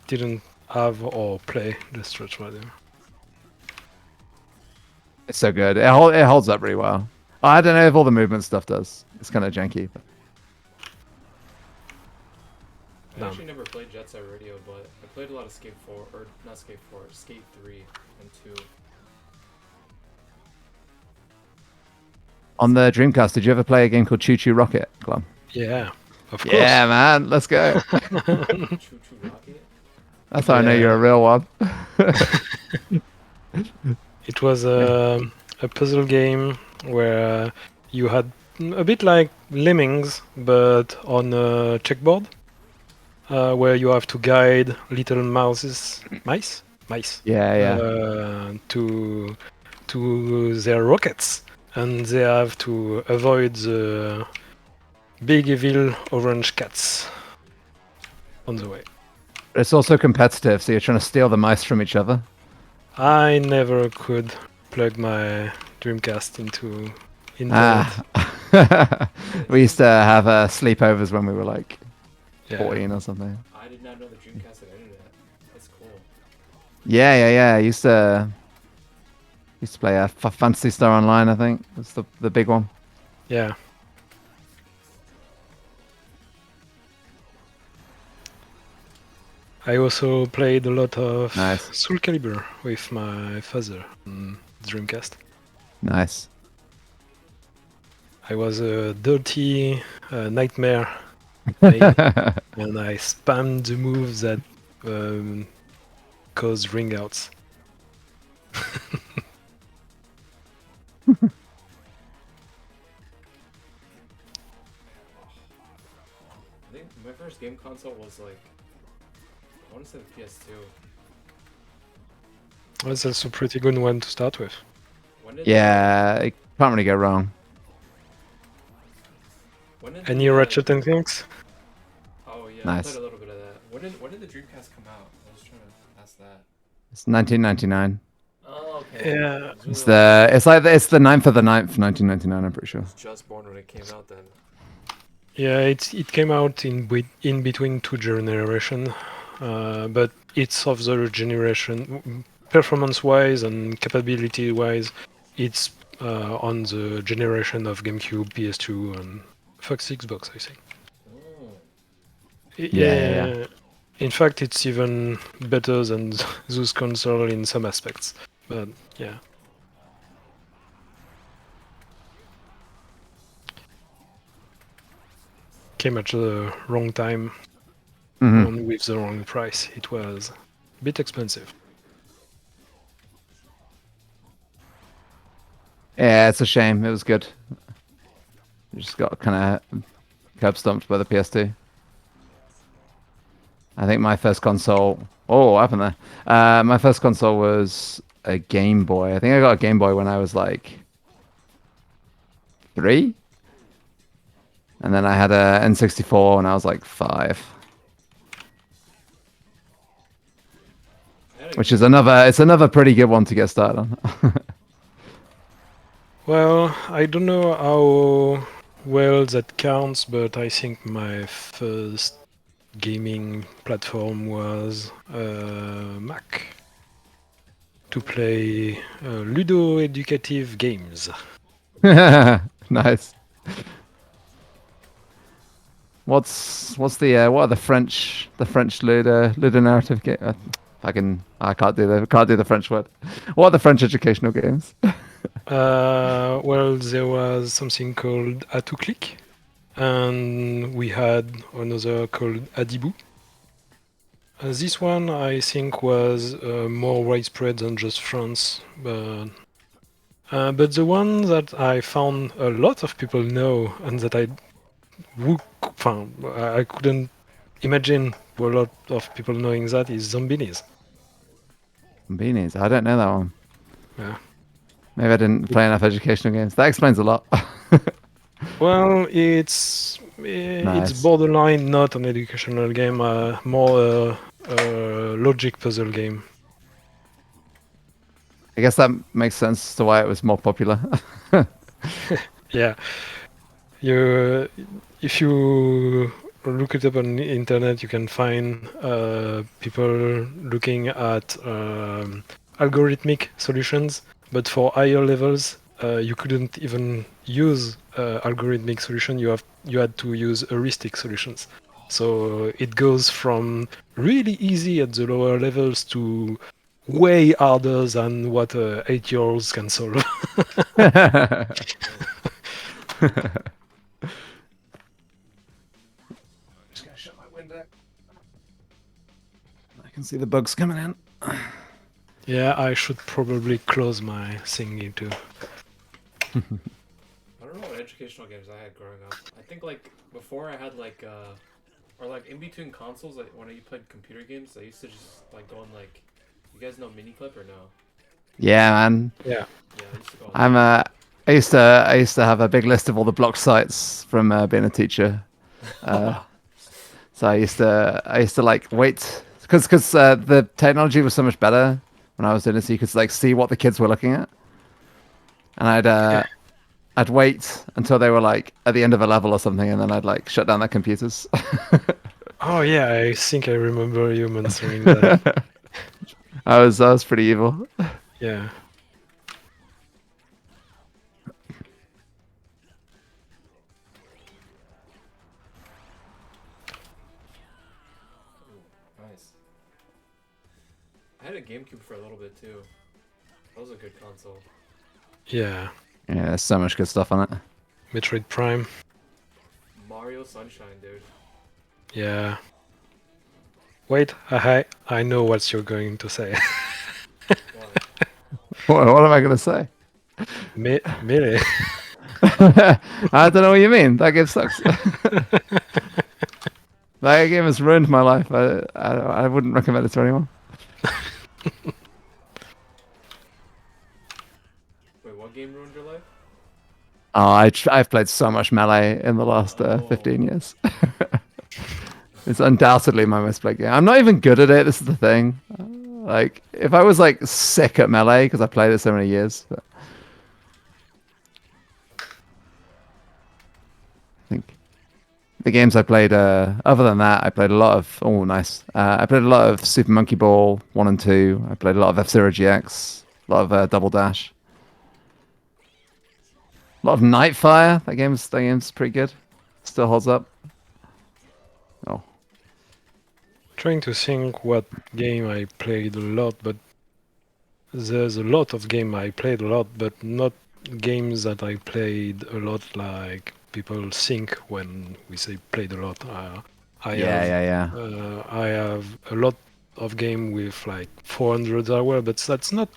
didn't have or play the Stretch Radio. It's so good. It holds up really well. I don't know if all the movement stuff does. It's kind of janky. But... I No. actually never played Jet Set Radio, but I played a lot of Skate 4, or not Skate 4, Skate 3 and 2. On the Dreamcast, did you ever play a game called Choo Choo Rocket, Glom? Yeah, of course. Yeah, man. Let's go. Choo Choo Rocket? That's how I know Yeah. you're a real one. It was a puzzle game where you had a bit like Lemmings, but on a checkboard, where you have to guide little mice, Yeah. to their rockets, and they have to avoid the big evil orange cats on the way. It's also competitive, so you're trying to steal the mice from each other. I never could plug my Dreamcast into internet. We used to have sleepovers when we were like Yeah. 14 or something. I did not know the Dreamcast had internet. That's cool. Yeah. I used to play Fantasy Star Online. I think that's the big one. Yeah. I also played a lot of Nice. Soul Calibur with my father on Dreamcast. Nice. I was a dirty nightmare and I spammed the moves that cause ring outs. I think my first game console was like, I want to say the PS2. That's also a pretty good one to start with. When did Yeah, it can't really go wrong. when did Any the, Ratchet and Clanks? Oh yeah, I Nice. played a little bit of that. When did the Dreamcast come out? I was trying to ask that. It's 1999. Oh, okay. Yeah. I was, really It's like, it's the 9th of the 9th, 1999. I'm pretty I sure. was just born when it came out then. Yeah, it came out in between two generations, but it's of the generation performance-wise and capability-wise, it's on the generation of GameCube, PS2, and Fox Xbox, I think. Oh. Yeah. In fact, it's even better than those consoles in some aspects. But yeah. Came at the wrong time Mhm. and with the wrong price. It was a bit expensive. Yeah, it's a shame. It was good. You just got kind of curb stomped by the PS2. I think my first console. Oh, what happened there? My first console was a Game Boy. I think I got a Game Boy when I was like 3, and then I had a N64 when I was like 5, I had a which game. is another pretty good one to get started on. Well, I don't know how well that counts, but I think my first gaming platform was Mac to play ludo-educative games. Nice. What's the what are the French Ludo narrative game? I can't do the French word. What are the French educational games? Well, there was something called A to Click, and we had another called Adibou. This one, I think, was more widespread than just France. But the one that I found a lot of people know and that I couldn't imagine a lot of people knowing that is Zombinis. Beanies. I don't know that one. Yeah. Maybe I didn't play enough educational games. That explains a lot. Well, it's Nice. borderline not an educational game, more a logic puzzle game. I guess that makes sense to why it was more popular. Yeah, you if you look it up on the internet, you can find people looking at algorithmic solutions, but for higher levels, you couldn't even use algorithmic solution. You had to use heuristic solutions. So it goes from really easy at the lower levels to way harder than what 8-year-olds can solve. Just gonna shut my window. I can see the bugs coming in. Yeah, I should probably close my thingy too. I don't know what educational games I had growing up. I think like before I had like or like in between consoles, like when I played computer games, I used to just like go on like, you guys know Miniclip or no? Yeah, man. Yeah. Yeah, I used to go on. I'm I used to have a big list of all the blocked sites from being a teacher. So I used to like wait because the technology was so much better when I was doing it, so you could like see what the kids were looking at, and I'd wait until they were like at the end of a level or something, and then I'd like shut down their computers. Oh yeah, I think I remember you mentioning that. I was pretty evil. Yeah. Ooh, nice. I had a GameCube for a little bit too. That was a good console. Yeah. Yeah, there's so much good stuff on it. Metroid Prime. Mario Sunshine, dude. Yeah. Wait, I know what you're going to say. What? What am I gonna say? Melee. I don't know what you mean. That game sucks. That game has ruined my life. I wouldn't recommend it to anyone. Wait, what game ruined your life? Oh, I've played so much Melee in the last 15 years. It's undoubtedly my most played game. I'm not even good at it. This is the thing. Like, if I was like sick at Melee because I played it so many years, but I think the games I played. Other than that, I played a lot of. Oh, nice. I played a lot of Super Monkey Ball 1 and 2. I played a lot of F-Zero GX. A lot of Double Dash. A lot of Nightfire. That game's pretty good. Still holds up. Oh. Trying to think what game I played a lot, but there's a lot of game I played a lot, but not games that I played a lot like people think when we say played a lot. Yeah. I have a lot of game with like 400 hours, but that's not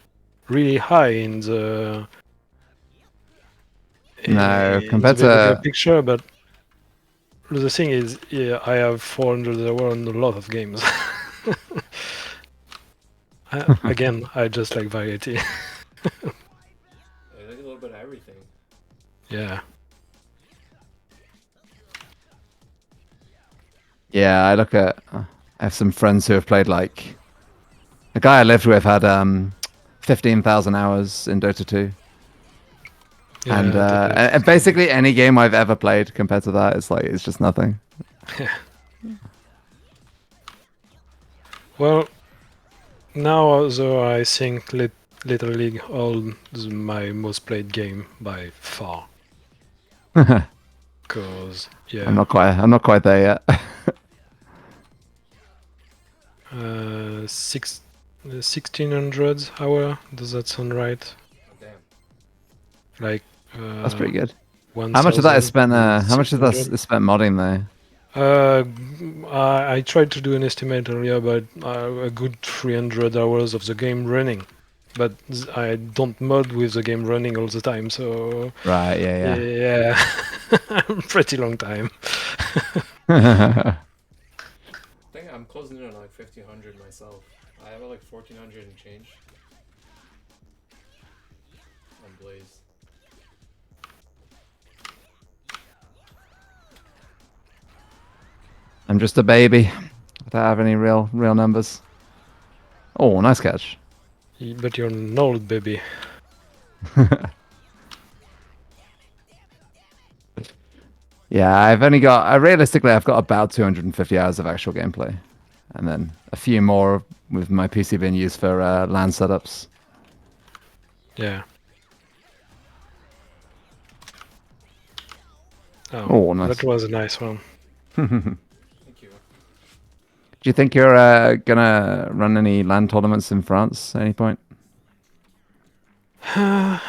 really high No, in the compared bigger to picture. But the thing is, yeah, I have 400 hours on a lot of games. Again, I just like variety. I like a little bit of everything. Yeah. yeah, I look at. I have some friends who have played like. The guy I lived with had 15,000 hours in Dota 2. Yeah, And that is- basically any game I've ever played compared to that, it's just nothing. Well, now though I think Little League is my most played game by far. I'm Cause yeah, not quite there yet. 1600 hour. Does that sound right? Oh, damn. Like That's pretty good. 1,000 How much of that is spent? and How much of that 600. is spent modding though? I tried to do an estimate earlier, but a good 300 hours of the game running. But I don't mod with the game running all the time, so Right. Yeah. yeah, pretty long time. Yeah. I think I'm closing in on like 1,500 myself. I have like 1,400 and change on Blaze. I'm just a baby. I don't have any real numbers. Oh, nice catch. But you're an old baby. Yeah, realistically, I've got about 250 hours of actual gameplay, and then a few more with my PC being used for LAN setups. Yeah. Oh, nice. That was a nice one. Thank you. Do you think you're gonna run any LAN tournaments in France at any point? I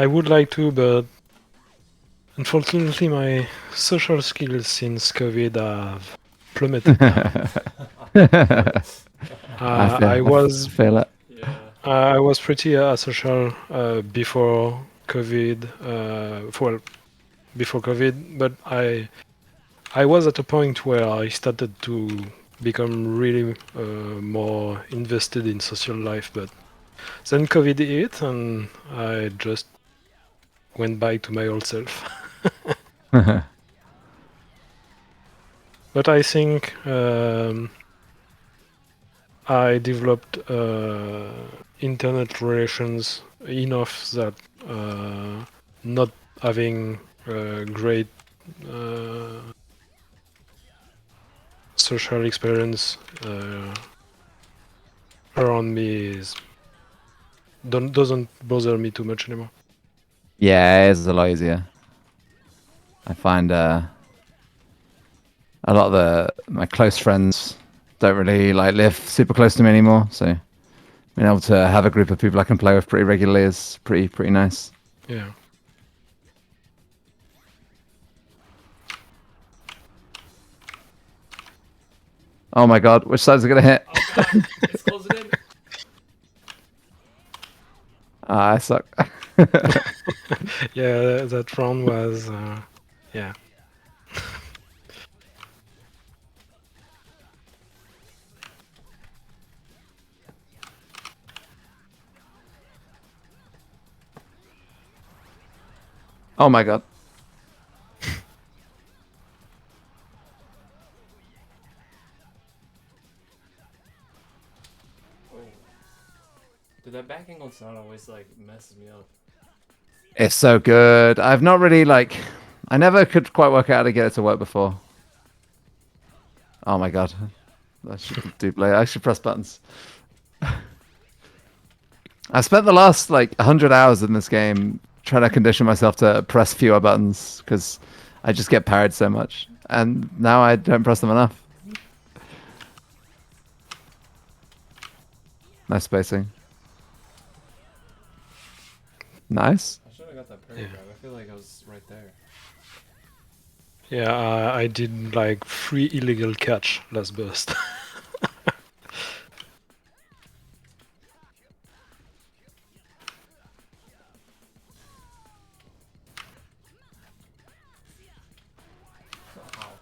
would like to, but unfortunately, my social skills since COVID have plummeted. I feel it. Yeah. I was pretty asocial before COVID. Before COVID, but I was at a point where I started to become really more invested in social life, but then COVID hit, and I just went back to my old self. But I think I developed internet relations enough that not having great social experience around me doesn't bother me too much anymore. Yeah, it's a lot easier. I find a lot of my close friends don't really like live super close to me anymore, so being able to have a group of people I can play with pretty regularly is pretty nice. Yeah. Oh my god, which side's it gonna hit? Oh god, it's closing in. Ah, I suck. Yeah, that round was yeah. Oh my god. Oh. Dude, that back angle sound always like messes me up. It's so good. I've not really like I never could quite work out how to get it to work before. Oh my god. I should do play. I should press buttons. I spent the last like 100 hours in this game trying to condition myself to press fewer buttons because I just get parried so much. And now I don't press them enough. Nice spacing. Nice. I should have got that parry grab. I feel like I was right there. Yeah, I did like 3 illegal catch last burst. Ow.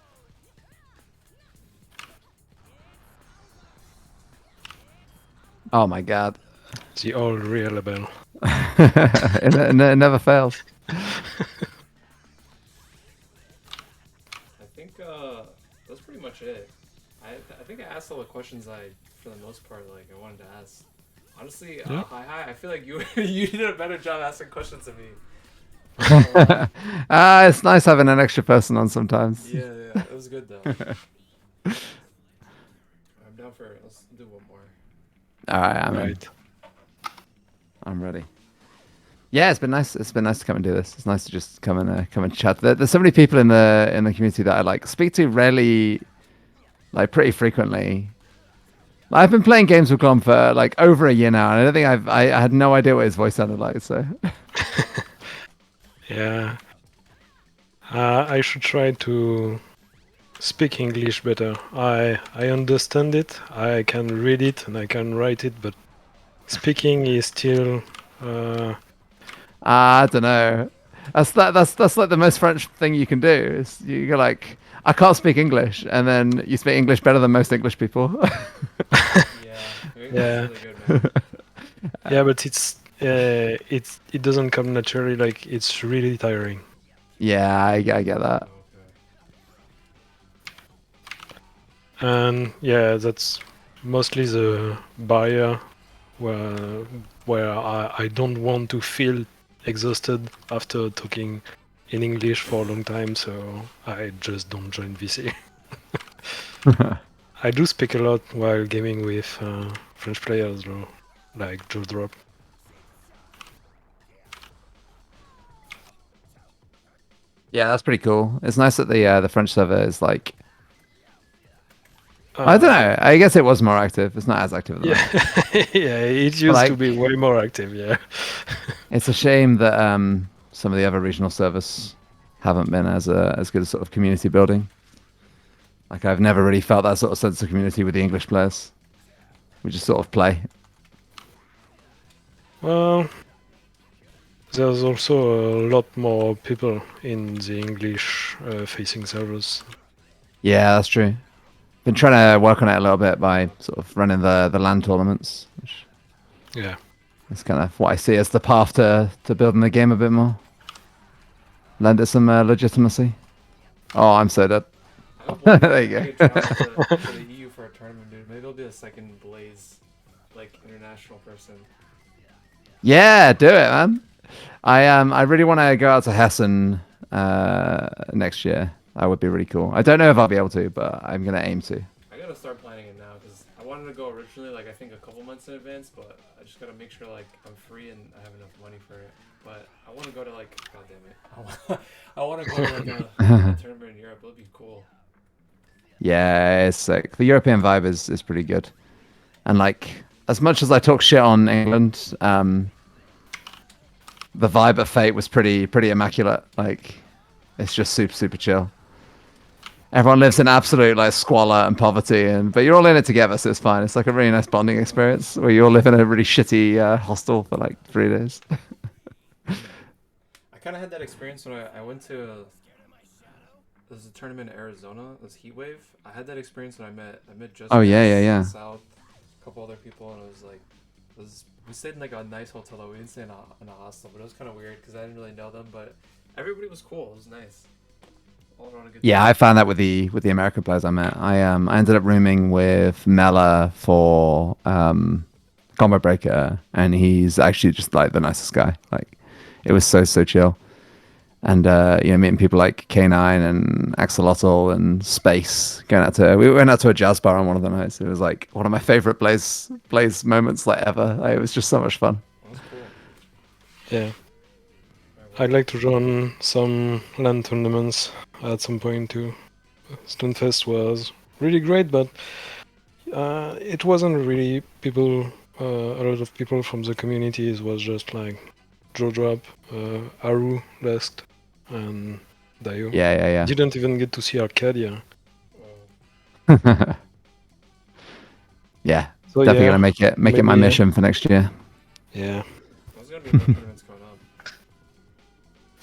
Oh my god. The old real bell. it never fails. I think that's pretty much it. I think I asked all the questions for the most part, like I wanted to ask. Honestly, Yeah. hyhy, I feel like you you did a better job asking questions than me. It's nice having an extra person on sometimes. Yeah, it was good though. I'm down for it. Let's do one more. All right, I'm ready. Yeah, it's been nice. It's been nice to come and do this. It's nice to just come and chat. There's so many people in the community that I like speak to rarely, like pretty frequently. I've been playing games with Glom for like over a year now, and I don't think I had no idea what his voice sounded like. So Yeah. I should try to speak English better. I understand it, I can read it, and I can write it, but speaking is still I don't know. That's like the most French thing you can do. Is you go like, I can't speak English, and then you speak English better than most English people. Yeah, Yeah. really good, man. yeah, but it doesn't come naturally. Like it's really tiring. Yeah, I get that. Okay. And yeah, that's mostly the barrier where I don't want to feel exhausted after talking in English for a long time, so I just don't join VC. I do speak a lot while gaming with French players, though, like Joe Drop. Yeah, that's pretty cool. It's nice that the French server is like, I don't know. I guess it was more active. It's not as active at the moment. Yeah, yeah, it used to be way more active. Yeah. It's a shame that some of the other regional servers haven't been as good as sort of community building. Like I've never really felt that sort of sense of community with the English players. We just sort of play. Well, there's also a lot more people in the English-facing servers. Yeah, that's true. Been trying to work on it a little bit by sort of running the LAN tournaments, which Yeah. is kind of what I see as the path to building the game a bit more. Lend it some legitimacy. Oh, I'm so dead. I hope one There day you I go. get drafted to the EU for a tournament, dude. Maybe I'll be a second Blaze, like international person. Yeah, do it, man. I really want to go out to Hessen next year. That would be really cool. I don't know if I'll be able to, but I'm gonna aim to. I gotta start planning it now because I wanted to go originally, like I think a couple months in advance, but I just gotta make sure like I'm free and I have enough money for it. But I want to go to like, god damn it, I want to go to like a tournament in Europe. It'll be cool. Yeah, it's sick. The European vibe is pretty good. And like, as much as I talk shit on England, the vibe at Fate was pretty immaculate. Like, it's just super chill. everyone lives in absolute like squalor and poverty, but you're all in it together, so it's fine. It's like a really nice bonding experience where you all live in a really shitty hostel for like 3 days. I kind of had that experience when I went to there's a tournament in Arizona. It was Heat Wave. I had that experience when I met Just Oh yeah, Guys, yeah. South, a couple other people, and it was like we stayed in like a nice hotel. Though we didn't stay in a hostel, but it was kind of weird because I didn't really know them. But everybody was cool. It was nice. All around a good Yeah, time. I found that with the American players I met. I ended up rooming with Mela for Combo Breaker, and he's actually just like the nicest guy. Like, it was so chill. And meeting people like K9 and Axolotl and Space. We went out to a jazz bar on one of the nights. It was like one of my favorite Blaze moments like ever. Like, it was just so much fun. That was cool. Yeah. Alright, I'd like to run some LAN tournaments at some point too. Stunfest was really great, but it wasn't really people. A lot of people from the community. It was just like Joe Drop, Aru last, and Dio. Yeah. Didn't even get to see Arcadia. Yeah, So definitely yeah, gonna make it my maybe, mission for next year. Yeah, there's gonna be more tournaments going up.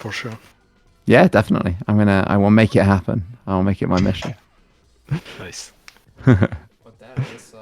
for sure. Yeah, definitely. I will make it happen. I will make it my mission. Nice. With that, I guess